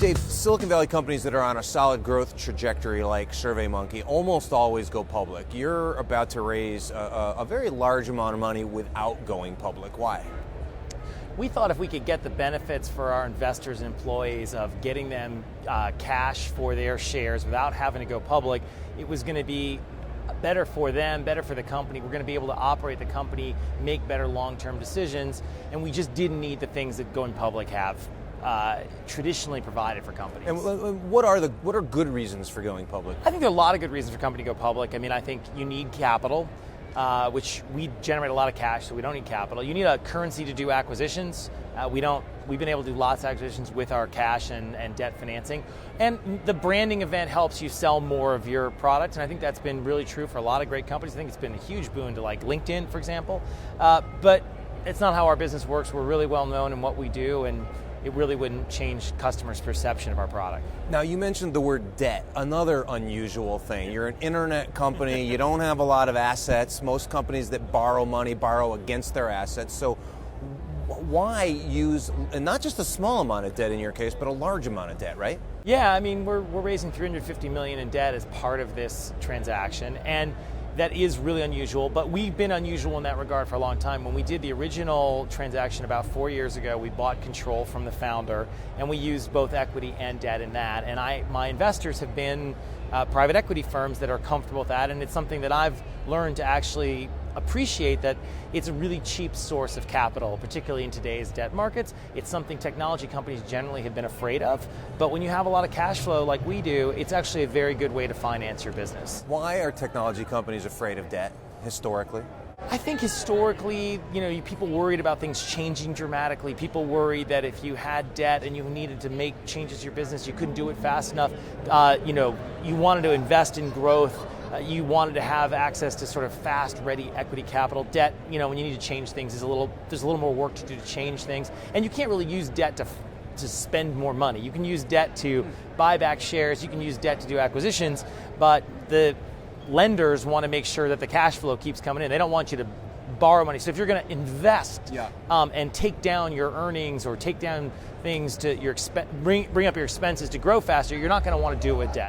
Dave, Silicon Valley companies that are on a solid growth trajectory like SurveyMonkey almost always go public. You're about to raise a very large amount of money without going public. Why? We thought if we could get the benefits for our investors and employees of getting them cash for their shares without having to go public, it was going to be better for them, better for the company. We're going to be able to operate the company, make better long-term decisions, and we just didn't need the things that going public have traditionally provided for companies. And what are good reasons for going public? I think there are a lot of good reasons for a company to go public. I mean, I think you need capital, which we generate a lot of cash, so we don't need capital. You need a currency to do acquisitions. We've been able to do lots of acquisitions with our cash and debt financing. And the branding event helps you sell more of your product, and I think that's been really true for a lot of great companies. I think it's been a huge boon to like LinkedIn, for example. But it's not how our business works. We're really well known in what we do, and it really wouldn't change customers' perception of our product. Now, you mentioned the word debt, another unusual thing. You're an internet company, you don't have a lot of assets. Most companies that borrow money borrow against their assets. So why use, and not just a small amount of debt in your case, but a large amount of debt, right? Yeah, I mean, we're raising $350 million in debt as part of this transaction, and that is really unusual, but we've been unusual in that regard for a long time. When we did the original transaction about 4 years ago, we bought control from the founder, and we used both equity and debt in that. And my investors have been private equity firms that are comfortable with that, and it's something that I've learned to actually appreciate, that it's a really cheap source of capital, particularly in today's debt markets. It's something technology companies generally have been afraid of, but when you have a lot of cash flow like we do, it's actually a very good way to finance your business. Why are technology companies afraid of debt, historically? I think historically, people worried about things changing dramatically. People worried that if you had debt and you needed to make changes to your business, you couldn't do it fast enough. You wanted to invest in growth. You wanted to have access to sort of fast, ready equity capital. Debt, when you need to change things, there's a little more work to do to change things. And you can't really use debt to spend more money. You can use debt to buy back shares. You can use debt to do acquisitions. But the lenders want to make sure that the cash flow keeps coming in. They don't want you to borrow money. So if you're going to invest and take down your earnings or take down things to bring up your expenses to grow faster, you're not going to want to do it with debt.